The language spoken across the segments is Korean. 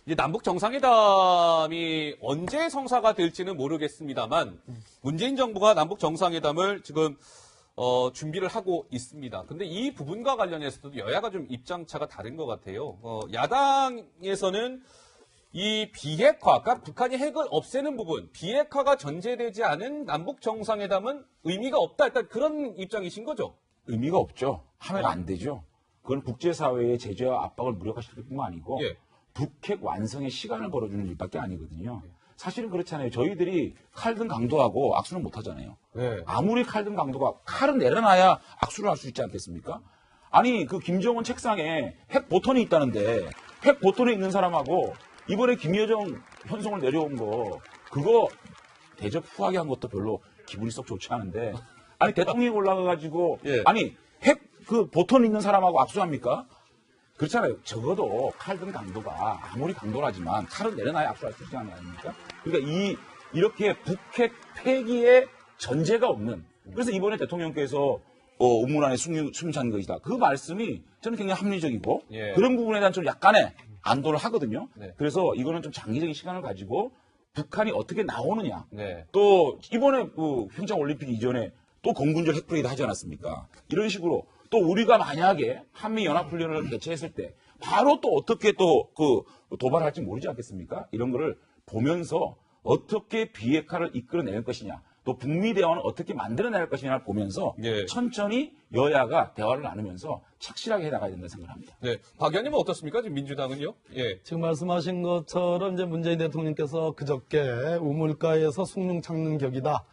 이제 남북 정상회담이 언제 성사가 될지는 모르겠습니다만 문재인 정부가 남북 정상회담을 지금 준비를 하고 있습니다. 근데 이 부분과 관련해서도 여야가 좀 입장차가 다른 것 같아요. 야당에서는 이 비핵화, 그러니까 북한이 핵을 없애는 부분, 비핵화가 전제되지 않은 남북 정상회담은 의미가 없다. 일단 그런 입장이신 거죠? 의미가 없죠. 하면 안 되죠. 그건 국제사회의 제재와 압박을 무력화시킬 뿐만 아니고 예. 북핵 완성의 시간을 벌어주는 일밖에 아니거든요. 사실은 그렇잖아요. 저희들이 칼든 강도하고 악수는 못 하잖아요. 네. 아무리 칼든 강도가 칼은 내려놔야 악수를 할 수 있지 않겠습니까? 아니 그 김정은 책상에 핵 보톤이 있다는데 핵 보톤에 있는 사람하고 이번에 김여정 현송을 내려온 거 그거 대접 후하게 한 것도 별로 기분이 썩 좋지 않은데 아니 대통령이 올라가가지고 예. 아니 핵 그 보톤 있는 사람하고 악수합니까? 그렇잖아요. 적어도 칼든 강도가 아무리 강도라지만 칼은 내려놔야 악수할 수 있지 않습니까? 그러니까 이렇게 북핵 폐기의 전제가 없는 그래서 이번에 대통령께서 의문안에 숨찬 것이다. 그 말씀이 저는 굉장히 합리적이고 예. 그런 부분에 대한 좀 약간의 안도를 하거든요. 네. 그래서 이거는 좀 장기적인 시간을 가지고 북한이 어떻게 나오느냐. 네. 또 이번에 그 평창 올림픽 이전에 또 공군절 핵프레이드 하지 않았습니까? 이런 식으로 또 우리가 만약에 한미 연합훈련을 개최했을 때 바로 또 어떻게 또 그 도발할지 모르지 않겠습니까? 이런 거를 보면서 어떻게 비핵화를 이끌어낼 것이냐, 또 북미 대화는 어떻게 만들어낼 것이냐를 보면서 예. 천천히 여야가 대화를 나누면서 착실하게 해나가야 된다고 생각합니다. 네. 박 의원님은 어떻습니까? 지금 민주당은요? 예. 지금 말씀하신 것처럼 이제 문재인 대통령께서 그저께 우물가에서 숭늉 찾는 격이다.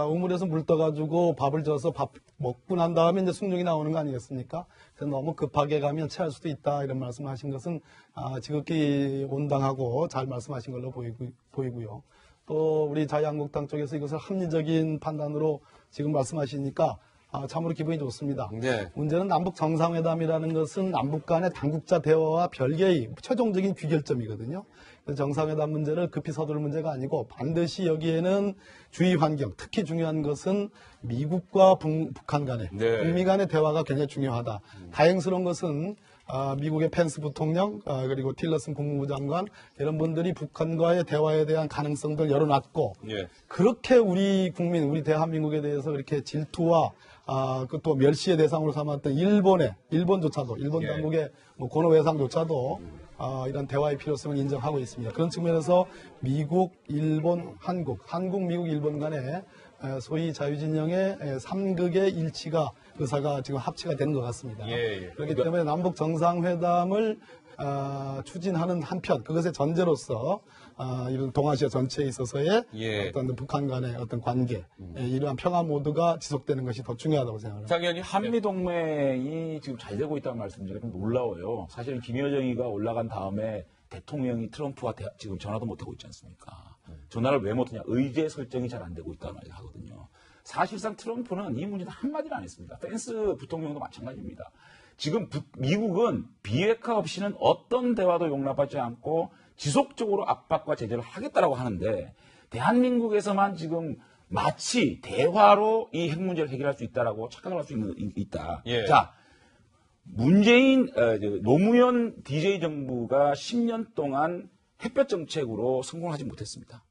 우물에서 물 떠가지고 밥을 져서 밥 먹고 난 다음에 이제 숭늉이 나오는 거 아니겠습니까? 그래서 너무 급하게 가면 체할 수도 있다. 이런 말씀하신 것은 지극히 온당하고 잘 말씀하신 걸로 보이고요. 또 우리 자유한국당 쪽에서 이것을 합리적인 판단으로 지금 말씀하시니까 참으로 기분이 좋습니다. 네. 문제는 남북 정상회담이라는 것은 남북 간의 당국자 대화와 별개의 최종적인 귀결점이거든요. 그래서 정상회담 문제를 급히 서두를 문제가 아니고 반드시 여기에는 주의 환경, 특히 중요한 것은 미국과 북한 간의 네. 북미 간의 대화가 굉장히 중요하다. 다행스러운 것은 미국의 펜스 부통령 그리고 틸러슨 국무부 장관 이런 분들이 북한과의 대화에 대한 가능성들 열어놨고 예. 그렇게 우리 국민, 우리 대한민국에 대해서 그렇게 질투와 또 멸시의 대상으로 삼았던 일본조차도 일본 예. 당국의 고노 외상조차도 이런 대화의 필요성을 인정하고 있습니다. 그런 측면에서 미국, 일본, 한국, 미국, 일본 간의 소위 자유진영의 3극의 의사가 지금 합치가 되는 것 같습니다. 예. 그렇기 때문에 남북 정상회담을 추진하는 한편 그것의 전제로서 이런 동아시아 전체에 있어서의 예. 어떤 북한 간의 어떤 관계, 이러한 평화 모드가 지속되는 것이 더 중요하다고 생각합니다. 장 의원님. 한미 동맹이 지금 잘 되고 있다는 말씀 제가 좀 놀라워요. 사실은 김여정이가 올라간 다음에 대통령이 트럼프와 지금 전화도 못하고 있지 않습니까? 전화를 왜 못하냐? 의제 설정이 잘 안 되고 있다는 말을 하거든요. 사실상 트럼프는 이 문제는 한마디를 안 했습니다. 펜스 부통령도 마찬가지입니다. 지금 미국은 비핵화 없이는 어떤 대화도 용납하지 않고 지속적으로 압박과 제재를 하겠다라고 하는데 대한민국에서만 지금 마치 대화로 이 핵 문제를 해결할 수 있다라고 착각을 할 수 있다. 예. 자, 노무현 DJ 정부가 10년 동안 햇볕 정책으로 성공하지 못했습니다.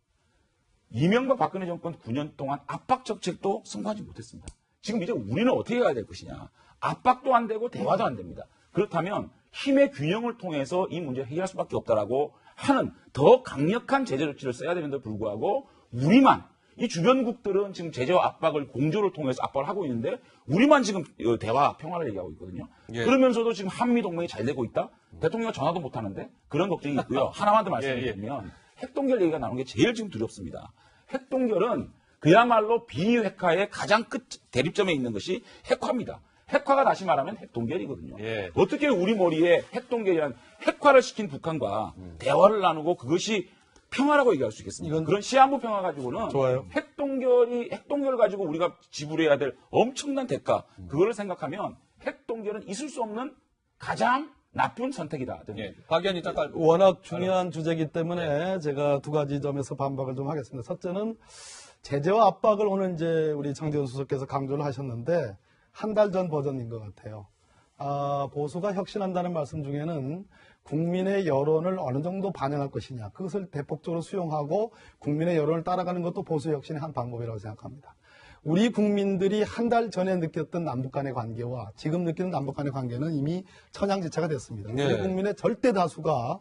이명박 박근혜 정권 9년 동안 압박 정책도 성공하지 못했습니다. 지금 이제 우리는 어떻게 가야 될 것이냐. 압박도 안 되고 대화도 안 됩니다. 그렇다면 힘의 균형을 통해서 이 문제를 해결할 수밖에 없다라고 하는 더 강력한 제재 조치를 써야 되는데 불구하고 우리만 이 주변국들은 지금 제재와 압박을 공조를 통해서 압박을 하고 있는데 우리만 지금 대화 평화를 얘기하고 있거든요. 예. 그러면서도 지금 한미 동맹이 잘 되고 있다? 대통령이 전화도 못 하는데 그런 걱정이 있고요. 하나만 더 말씀드리면 핵동결 얘기가 나오는 게 제일 지금 두렵습니다. 핵동결은 그야말로 비핵화의 가장 끝 대립점에 있는 것이 핵화입니다. 핵화가 다시 말하면 핵동결이거든요. 예. 어떻게 우리 머리에 핵동결이란 핵화를 시킨 북한과 대화를 나누고 그것이 평화라고 얘기할 수 있겠습니까? 그런 시한부 평화 가지고는 좋아요. 핵동결 가지고 우리가 지불해야 될 엄청난 대가 그거를 생각하면 핵동결은 있을 수 없는 가장 나쁜 선택이다. 예. 박 의원님 잠깐. 워낙 중요한 주제이기 때문에 제가 두 가지 점에서 반박을 좀 하겠습니다. 첫째는 제재와 압박을 오늘 이제 우리 장재원 수석께서 강조를 하셨는데 한 달 전 버전인 것 같아요. 보수가 혁신한다는 말씀 중에는 국민의 여론을 어느 정도 반영할 것이냐. 그것을 대폭적으로 수용하고 국민의 여론을 따라가는 것도 보수 혁신의 한 방법이라고 생각합니다. 우리 국민들이 한 달 전에 느꼈던 남북 간의 관계와 지금 느끼는 남북 간의 관계는 이미 천양지차가 됐습니다. 네. 우리 국민의 절대 다수가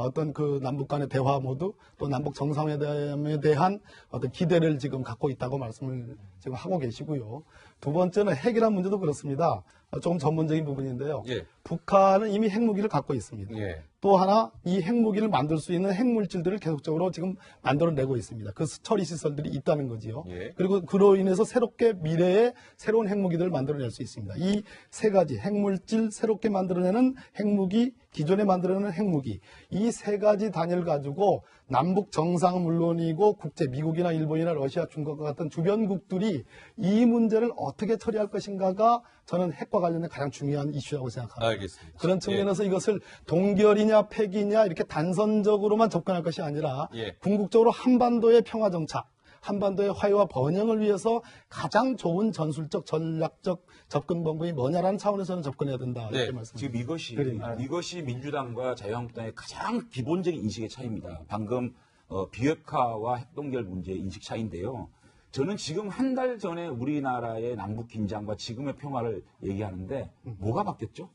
어떤 그 남북 간의 대화 모드 또 남북 정상회담에 대한 어떤 기대를 지금 갖고 있다고 말씀을 지금 하고 계시고요. 두 번째는 핵이란 문제도 그렇습니다. 조금 전문적인 부분인데요. 예. 북한은 이미 핵무기를 갖고 있습니다. 예. 또 하나 이 핵무기를 만들 수 있는 핵물질들을 계속적으로 지금 만들어내고 있습니다. 그 처리 시설들이 있다는 거지요. 예. 그리고 그로 인해서 새롭게 미래의 새로운 핵무기들을 만들어낼 수 있습니다. 이 세 가지 핵물질 새롭게 만들어내는 핵무기, 기존에 만들어내는 핵무기 이 세 가지 단위를 가지고 남북 정상은 물론이고 국제 미국이나 일본이나 러시아, 중국과 같은 주변국들이 이 문제를 어떻게 처리할 것인가가 저는 핵과 관련된 가장 중요한 이슈라고 생각합니다. 알겠습니다. 그런 측면에서 이것을 동결이냐 폐기냐 이렇게 단선적으로만 접근할 것이 아니라 예. 궁극적으로 한반도의 평화 정착, 한반도의 화해와 번영을 위해서 가장 좋은 전술적 전략적 접근 방법이 뭐냐라는 차원에서는 접근해야 된다. 네. 이렇게 말씀드립니다. 지금 이것이 민주당과 자유한국당의 가장 기본적인 인식의 차이입니다. 방금 비핵화와 핵동결 문제의 인식 차이인데요. 저는 지금 한 달 전에 우리나라의 남북 긴장과 지금의 평화를 얘기하는데 뭐가 바뀌었죠?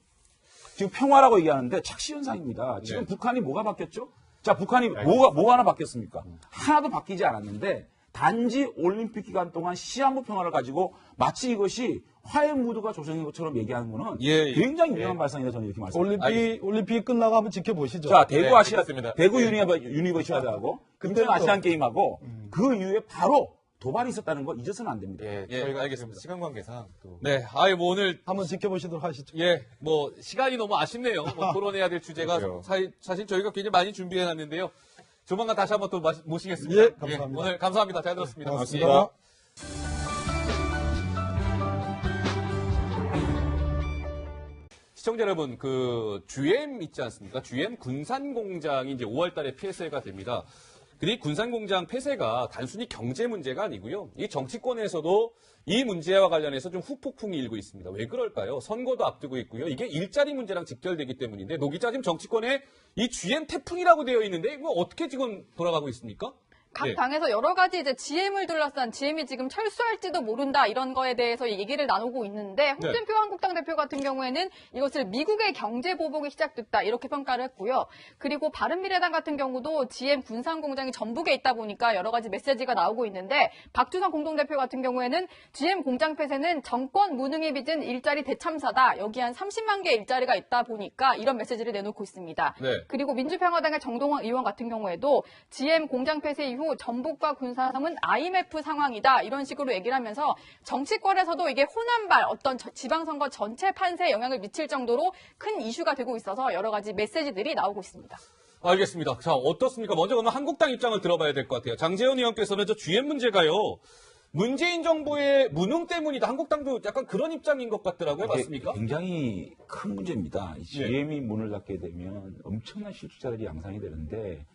지금 평화라고 얘기하는데 착시현상입니다. 지금 네. 북한이 뭐가 바뀌었죠? 자, 북한이 뭐가 하나 바뀌었습니까? 하나도 바뀌지 않았는데 단지 올림픽 기간 동안 시한부 평화를 가지고 마치 이것이 화해 무드가 조성인 것처럼 얘기하는 거는 예. 굉장히 위험한 발상이다 저는 이렇게 말씀드립니다. 올림픽이 끝나고 한번 지켜보시죠. 자, 대구 네, 아시아, 알겠습니다. 대구 네. 유니버시아드하고 그때 인천 또- 아시안 게임하고 그 이후에 바로 도발이 있었다는 거 잊어서는 안 됩니다. 예, 예, 저희가 알겠습니다. 시간 관계상 또 네. 아이, 뭐 오늘 한번 지켜보시도록 하시죠. 예, 뭐 시간이 너무 아쉽네요. 뭐 토론해야 될 주제가 그래요. 사실 저희가 굉장히 많이 준비해 놨는데요. 조만간 다시 한번 또 모시겠습니다. 예, 감사합니다. 오늘 감사합니다. 잘 들었습니다. 고맙습니다. 시청자 여러분, 그 GM 있지 않습니까? GM 군산공장이 이제 5월달에 폐쇄가 됩니다. 근데 이 군산공장 폐쇄가 단순히 경제 문제가 아니고요. 이 정치권에서도 이 문제와 관련해서 좀 후폭풍이 일고 있습니다. 왜 그럴까요? 선거도 앞두고 있고요. 이게 일자리 문제랑 직결되기 때문인데 노 기자 지금 정치권에 이 GM 태풍이라고 되어 있는데 이거 어떻게 지금 돌아가고 있습니까? 각 네. 당에서 여러 가지 이제 GM을 둘러싼 GM이 지금 철수할지도 모른다 이런 거에 대해서 얘기를 나누고 있는데 홍준표 한국당 대표 같은 경우에는 이것을 미국의 경제 보복이 시작됐다 이렇게 평가를 했고요. 그리고 바른미래당 같은 경우도 GM 군산 공장이 전북에 있다 보니까 여러 가지 메시지가 나오고 있는데 박주선 공동대표 같은 경우에는 GM 공장 폐쇄는 정권 무능에 빚은 일자리 대참사다. 여기 한 30만 개의 일자리가 있다 보니까 이런 메시지를 내놓고 있습니다. 네. 그리고 민주평화당의 정동원 의원 같은 경우에도 GM 공장 폐쇄 이후 전북과 군산은 IMF 상황이다 이런 식으로 얘기를 하면서 정치권에서도 이게 호남발 어떤 지방선거 전체 판세에 영향을 미칠 정도로 큰 이슈가 되고 있어서 여러 가지 메시지들이 나오고 있습니다. 알겠습니다. 자, 어떻습니까? 먼저 그러면 한국당 입장을 들어봐야 될 것 같아요. 장재현 의원께서는 저 GM 문제가요. 문재인 정부의 무능 때문이다. 한국당도 약간 그런 입장인 것 같더라고요. 맞습니까? 굉장히 큰 문제입니다. 이 GM이 문을 닫게 되면 엄청난 실직자들이 양산이 되는데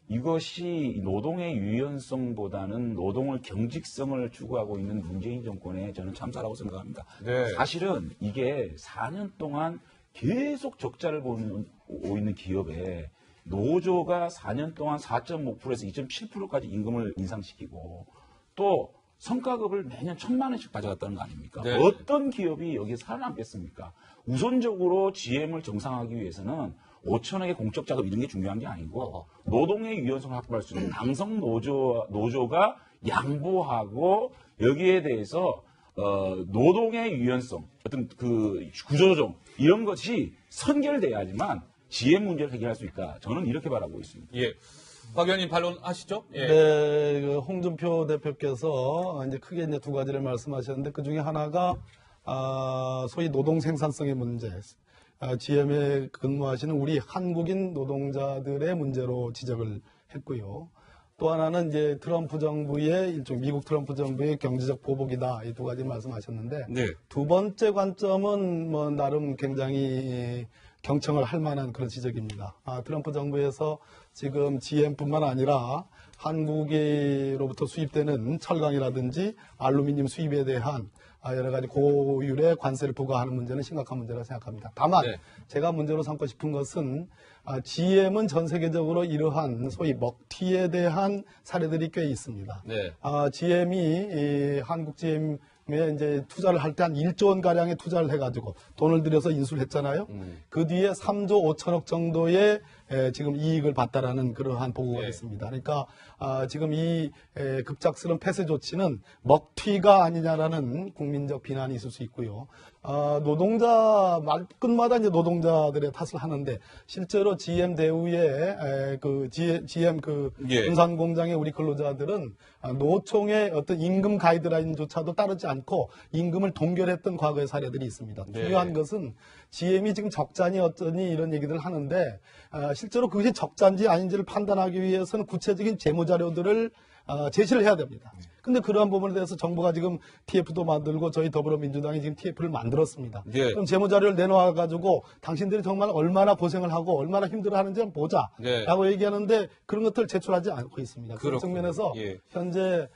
이것이 노동의 유연성보다는 노동을 경직성을 추구하고 있는 문재인 정권의 저는 참사라고 생각합니다. 네. 사실은 이게 4년 동안 계속 적자를 보이고 있는 기업에 노조가 4년 동안 4.5%에서 2.7%까지 임금을 인상시키고 또 성과급을 매년 1,000만 원씩 가져갔다는 거 아닙니까? 네. 어떤 기업이 여기에 살아남겠습니까? 우선적으로 GM을 정상화하기 위해서는 5천억의 공적 자금 이런 게 중요한 게 아니고 노동의 유연성을 확보할 수 있는 강성 노조가 양보하고 여기에 대해서 노동의 유연성 어떤 그 구조조정 이런 것이 선결돼야지만 GM 문제를 해결할 수 있다. 저는 이렇게 바라보고 있습니다. 예. 박 의원님 반론하시죠? 예. 네, 그 홍준표 대표께서 이제 크게 이제 두 가지를 말씀하셨는데 그 중에 하나가 소위 노동 생산성의 문제, GM에 근무하시는 우리 한국인 노동자들의 문제로 지적을 했고요. 또 하나는 이제 트럼프 정부의 일종 미국 트럼프 정부의 경제적 보복이다. 이 두 가지 말씀하셨는데 네. 두 번째 관점은 뭐 나름 굉장히 경청을 할 만한 그런 지적입니다. 트럼프 정부에서 지금 GM뿐만 아니라 한국으로부터 수입되는 철강이라든지 알루미늄 수입에 대한 여러 가지 고율의 관세를 부과하는 문제는 심각한 문제라고 생각합니다. 다만 네. 제가 문제로 삼고 싶은 것은 GM은 전 세계적으로 이러한 소위 먹튀에 대한 사례들이 꽤 있습니다. 네. GM이 한국 GM에 이제 투자를 할 때 한 1조 원 가량의 투자를 해가지고 돈을 들여서 인수를 했잖아요. 그 뒤에 3조 5천억 정도의 지금 이익을 봤다라는 그러한 보고가 네. 있습니다. 그러니까 지금 이 급작스러운 폐쇄 조치는 먹튀가 아니냐라는 국민적 비난이 있을 수 있고요. 노동자 말끝마다 이제 노동자들의 탓을 하는데 실제로 GM 대우의 GM 예. 군산 공장의 우리 근로자들은 노총의 어떤 임금 가이드라인조차도 따르지 않고 임금을 동결했던 과거의 사례들이 있습니다. 네. 중요한 것은 GM이 지금 적자니 어쩌니 이런 얘기들을 하는데 실제로 그것이 적자인지 아닌지를 판단하기 위해서는 구체적인 재무 자료들을 제시를 해야 됩니다. 근데 그러한 부분에 대해서 정부가 지금 TF도 만들고 저희 더불어민주당이 지금 TF를 만들었습니다. 예. 그럼 재무 자료를 내놓아 가지고 당신들이 정말 얼마나 고생을 하고 얼마나 힘들어하는지 한번 네. 보자라고 얘기하는데 그런 것들을 제출하지 않고 있습니다. 그런 그렇군요. 측면에서 예. 현재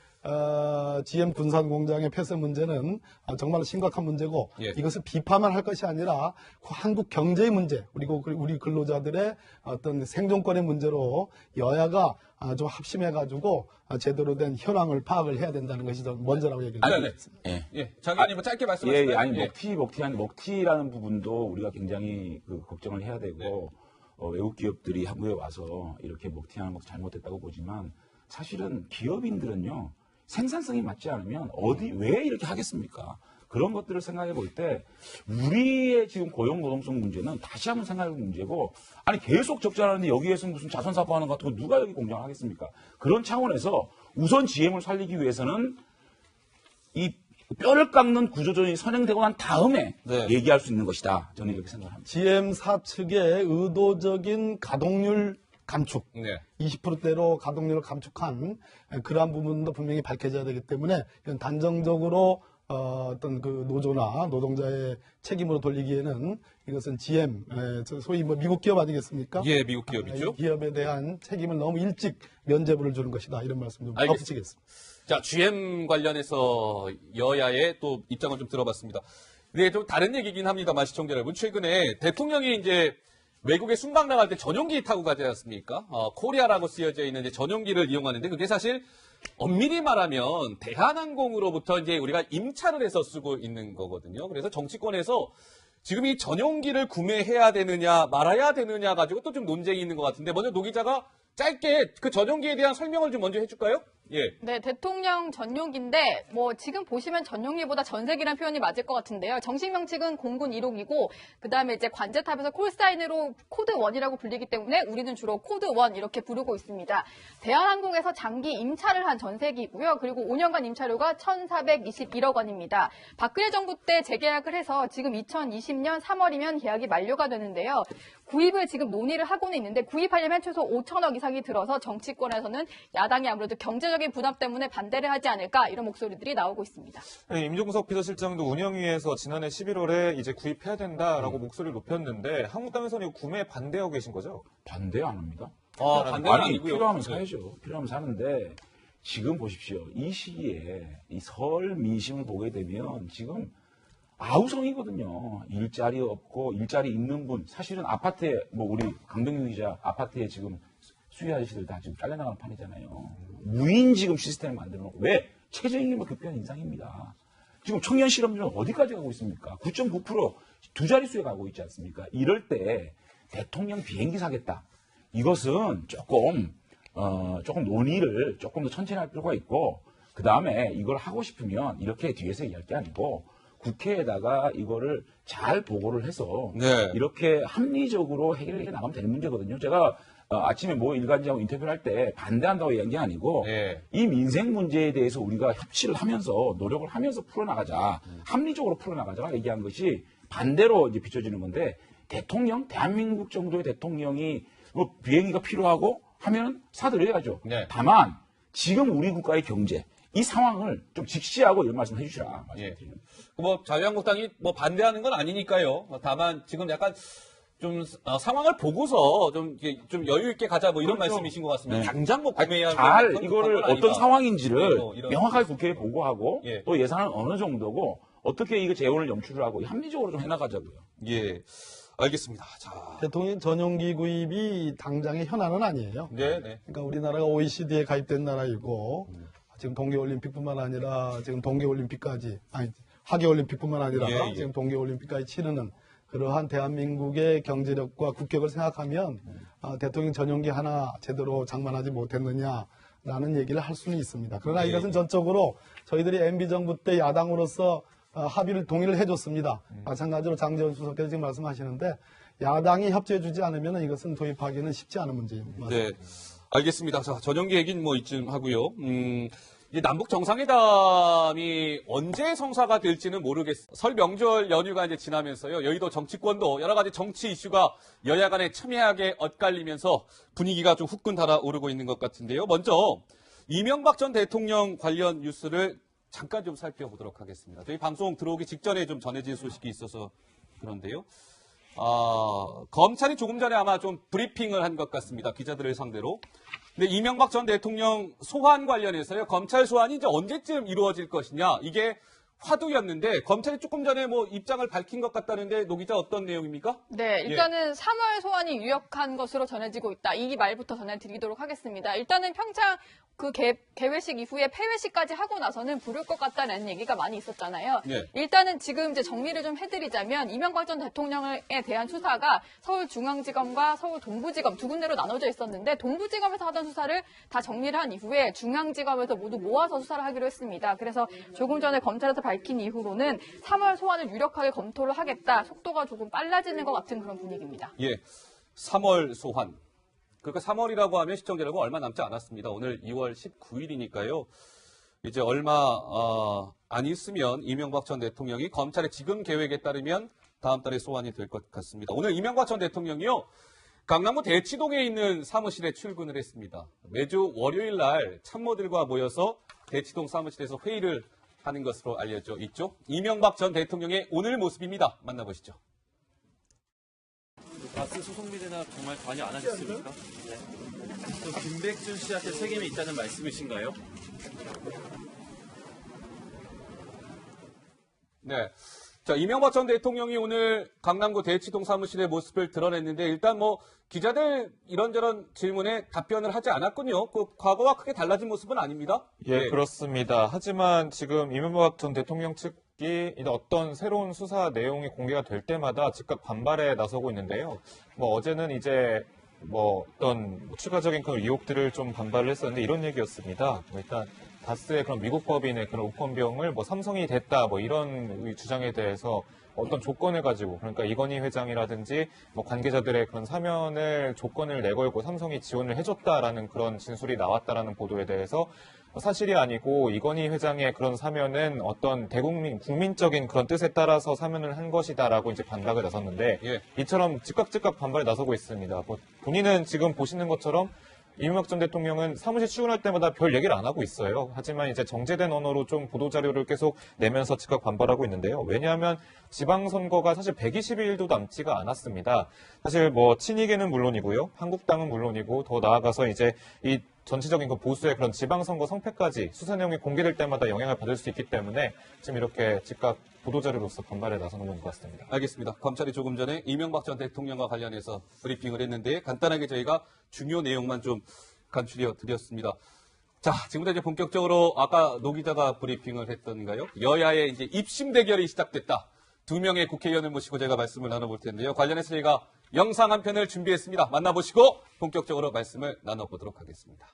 GM 군산 공장의 폐쇄 문제는 정말 심각한 문제고 예. 이것을 비판만 할 것이 아니라 한국 경제의 문제 그리고 우리 근로자들의 어떤 생존권의 문제로 여야가 좀 합심해가지고 제대로 된 현황을 파악을 해야 된다는 것이 좀 먼저라고 얘기를 네, 네. 드리겠습니다. 예. 예. 장관님 짧게 예, 말씀하시면 예, 아니 먹튀라는 부분도 우리가 굉장히 걱정을 해야 되고 네. 외국 기업들이 한국에 와서 이렇게 먹튀하는 것 잘못됐다고 보지만 사실은 기업인들은요 생산성이 맞지 않으면 왜 이렇게 하겠습니까? 그런 것들을 생각해 볼 때 우리의 지금 고용 노동성 문제는 다시 한번 생각해 볼 문제고 아니 계속 적자라는데 여기에서 무슨 자선사업하는 것 같은 거 누가 여기 공장을 하겠습니까? 그런 차원에서 우선 GM을 살리기 위해서는 이 뼈를 깎는 구조조정이 선행되고 난 다음에 네. 얘기할 수 있는 것이다. 저는 이렇게 생각합니다. GM사 측의 의도적인 가동률 감축, 네. 20%대로 가동률을 감축한 그러한 부분도 분명히 밝혀져야 되기 때문에 이건 단정적으로 어떤 그 노조나 노동자의 책임으로 돌리기에는 이것은 GM, 소위 뭐 미국 기업 아니겠습니까? 예, 미국 기업이죠. 이 기업에 대한 책임을 너무 일찍 면죄부를 주는 것이다. 이런 말씀 좀 알겠습니다. 덧붙이겠습니다. 자, GM 관련해서 여야의 또 입장을 좀 들어봤습니다. 근데 좀 다른 얘기긴 합니다만 시청자 여러분, 최근에 대통령이 이제 외국에 순방 나갈 때 전용기 타고 가지 않습니까? 코리아라고 쓰여져 있는 이제 전용기를 이용하는데 그게 사실 엄밀히 말하면 대한항공으로부터 이제 우리가 임차를 해서 쓰고 있는 거거든요. 그래서 정치권에서 지금 이 전용기를 구매해야 되느냐 말아야 되느냐 가지고 또 좀 논쟁이 있는 것 같은데 먼저 노 기자가 짧게 그 전용기에 대한 설명을 좀 먼저 해줄까요? 예. 네, 대통령 전용기인데 뭐 지금 보시면 전용기보다 전세기란 표현이 맞을 것 같은데요. 정식 명칭은 공군 1호기고 그다음에 이제 관제탑에서 콜사인으로 코드 1이라고 불리기 때문에 우리는 주로 코드 1 이렇게 부르고 있습니다. 대한항공에서 장기 임차를 한 전세기고요. 그리고 5년간 임차료가 1,421억 원입니다. 박근혜 정부 때 재계약을 해서 지금 2020년 3월이면 계약이 만료가 되는데요. 구입을 지금 논의를 하고는 있는데 구입하려면 최소 5천억 이상이 들어서 정치권에서는 야당이 아무래도 경제적인 부담 때문에 반대를 하지 않을까 이런 목소리들이 나오고 있습니다. 네, 임종석 비서실장도 운영위에서 지난해 11월에 이제 구입해야 된다라고 목소리를 높였는데 한국당에서는 이거 구매에 반대하고 계신 거죠? 반대 안 합니다. 반대는 아니, 아니고요. 필요하면 네. 사야죠. 필요하면 사는데 지금 보십시오. 이 시기에 이 설 민심을 보게 되면 지금 아우성이거든요. 일자리 없고 일자리 있는 분 사실은 아파트에 뭐 우리 강병규 기자 아파트에 지금 수혜 아저씨들 다 지금 잘려나가는 판이잖아요. 무인 지금 시스템을 만들어 놓고 왜 최저임금이 급변 인상입니다. 지금 청년 실업률은 어디까지 가고 있습니까? 9.9% 두 자릿수에 가고 있지 않습니까? 이럴 때 대통령 비행기 사겠다. 이것은 조금 논의를 조금 더 천천히 할 필요가 있고 그 다음에 이걸 하고 싶으면 이렇게 뒤에서 얘기할 게 아니고 국회에다가 이거를 잘 보고를 해서 네. 이렇게 합리적으로 해결해 나가면 되는 문제거든요. 제가 아침에 뭐 일간지하고 인터뷰를 할 때 반대한다고 얘기한 게 아니고 네. 이 민생 문제에 대해서 우리가 협치를 하면서 노력을 하면서 풀어나가자. 합리적으로 풀어나가자가 얘기한 것이 반대로 이제 비춰지는 건데 대한민국 정도의 대통령이 뭐 비행기가 필요하고 하면 사드려야죠. 네. 다만 지금 우리 국가의 경제 이 상황을 좀 직시하고 이런 말씀 해주시라. 예. 뭐 자유한국당이 뭐 반대하는 건 아니니까요. 다만 지금 약간 좀 상황을 보고서 좀 여유 있게 가자 뭐 이런 그렇죠. 말씀이신 것 같습니다. 네. 당장 뭐 구매해야 잘 건 이거를 아니다. 어떤 상황인지를 뭐 이런. 명확하게 국회에 보고하고 예. 또 예산은 어느 정도고 어떻게 이거 재원을 영출을 하고 합리적으로 좀 해나가자고요. 예, 알겠습니다. 자, 대통령 전용기 구입이 당장의 현안은 아니에요. 네, 네. 그러니까 우리나라가 OECD에 가입된 나라이고 지금 동계올림픽뿐만 아니라 지금 동계올림픽까지 아니 하계올림픽뿐만 아니라 예, 예. 지금 동계올림픽까지 치르는 그러한 대한민국의 경제력과 국격을 생각하면 대통령 전용기 하나 제대로 장만하지 못했느냐라는 얘기를 할 수는 있습니다. 그러나 예, 이것은 예. 전적으로 저희들이 MB정부 때 야당으로서 동의를 해줬습니다. 마찬가지로 장재원 수석께서 지금 말씀하시는데 야당이 협조해주지 않으면 이것은 도입하기는 쉽지 않은 문제입니다. 네, 알겠습니다. 자, 전용기 얘기는 뭐 이쯤 하고요. 이제 남북 정상회담이 언제 성사가 될지는 모르겠어요. 설 명절 연휴가 이제 지나면서요. 여의도 정치권도 여러 가지 정치 이슈가 여야 간에 첨예하게 엇갈리면서 분위기가 좀 후끈 달아오르고 있는 것 같은데요. 먼저 이명박 전 대통령 관련 뉴스를 잠깐 좀 살펴보도록 하겠습니다. 저희 방송 들어오기 직전에 좀 전해진 소식이 있어서 그런데요. 검찰이 조금 전에 아마 좀 브리핑을 한 것 같습니다. 기자들을 상대로. 근데 이명박 전 대통령 소환 관련해서요. 검찰 소환이 이제 언제쯤 이루어질 것이냐. 이게 화두였는데 검찰이 조금 전에 뭐 입장을 밝힌 것 같다는데 노 기자 어떤 내용입니까? 네, 일단은 3월 소환이 유력한 것으로 전해지고 있다. 이 말부터 전해드리도록 하겠습니다. 일단은 평창 그 개회식 이후에 폐회식까지 하고 나서는 부를 것 같다는 얘기가 많이 있었잖아요. 네. 일단은 지금 이제 정리를 좀 해드리자면 이명박 전 대통령에 대한 수사가 서울중앙지검과 서울 동부지검 두 군데로 나눠져 있었는데 동부지검에서 하던 수사를 다 정리를 한 이후에 중앙지검에서 모두 모아서 수사를 하기로 했습니다. 그래서 조금 전에 검찰에서 밝힌 이후로는 3월 소환을 유력하게 검토를 하겠다. 속도가 조금 빨라지는 것 같은 그런 분위기입니다. 예, 3월 소환. 그러니까 3월이라고 하면 시청자 여러분 얼마 남지 않았습니다. 오늘 2월 19일이니까요. 이제 얼마 안 있으면 이명박 전 대통령이 검찰의 지금 계획에 따르면 다음 달에 소환이 될 것 같습니다. 오늘 이명박 전 대통령이요. 강남구 대치동에 있는 사무실에 출근을 했습니다. 매주 월요일 날 참모들과 모여서 대치동 사무실에서 회의를 하는 것으로 알려져 있죠. 이명박 전 대통령의 오늘 모습입니다. 만나보시죠. 가스 소송 비대나 정말 관여 안 하셨습니까? 네. 또 김백준 씨한테 책임이 있다는 말씀이신가요? 네. 자, 이명박 전 대통령이 오늘 강남구 대치동 사무실의 모습을 드러냈는데 일단 뭐 기자들 이런저런 질문에 답변을 하지 않았군요. 그 과거와 크게 달라진 모습은 아닙니다. 예, 네. 그렇습니다. 하지만 지금 이명박 전 대통령 측이 이제 어떤 새로운 수사 내용이 공개가 될 때마다 즉각 반발에 나서고 있는데요. 뭐 어제는 이제 뭐 어떤 추가적인 그런 의혹들을 좀 반발을 했었는데 이런 얘기였습니다. 뭐 일단 다스의 그런 미국 법인의 그런 오펀비용을 뭐 삼성이 됐다 뭐 이런 주장에 대해서 어떤 조건을 가지고 그러니까 이건희 회장이라든지 뭐 관계자들의 그런 사면을 조건을 내걸고 삼성이 지원을 해줬다라는 그런 진술이 나왔다라는 보도에 대해서 사실이 아니고 이건희 회장의 그런 사면은 어떤 국민적인 그런 뜻에 따라서 사면을 한 것이다라고 이제 반박을 나섰는데 예. 이처럼 즉각 반발에 나서고 있습니다. 뭐 본인은 지금 보시는 것처럼 이명박 전 대통령은 사무실 출근할 때마다 별 얘기를 안 하고 있어요. 하지만 이제 정제된 언어로 좀 보도자료를 계속 내면서 즉각 반발하고 있는데요. 왜냐하면 지방선거가 사실 120일도 남지가 않았습니다. 사실 뭐 친이계는 물론이고요. 한국당은 물론이고 더 나아가서 이제 이 전체적인 그 보수의 그런 지방선거 성패까지 수사 내용이 공개될 때마다 영향을 받을 수 있기 때문에 지금 이렇게 즉각 보도자료로서 반발에 나서는 것 같습니다. 알겠습니다. 검찰이 조금 전에 이명박 전 대통령과 관련해서 브리핑을 했는데 간단하게 저희가 중요 내용만 좀 간추려 드렸습니다. 자, 지금부터 이제 본격적으로 아까 노 기자가 브리핑을 했던가요? 여야의 이제 입심 대결이 시작됐다. 두 명의 국회의원을 모시고 제가 말씀을 나눠볼 텐데요. 관련해서 저희가 영상 한 편을 준비했습니다. 만나보시고 본격적으로 말씀을 나눠보도록 하겠습니다.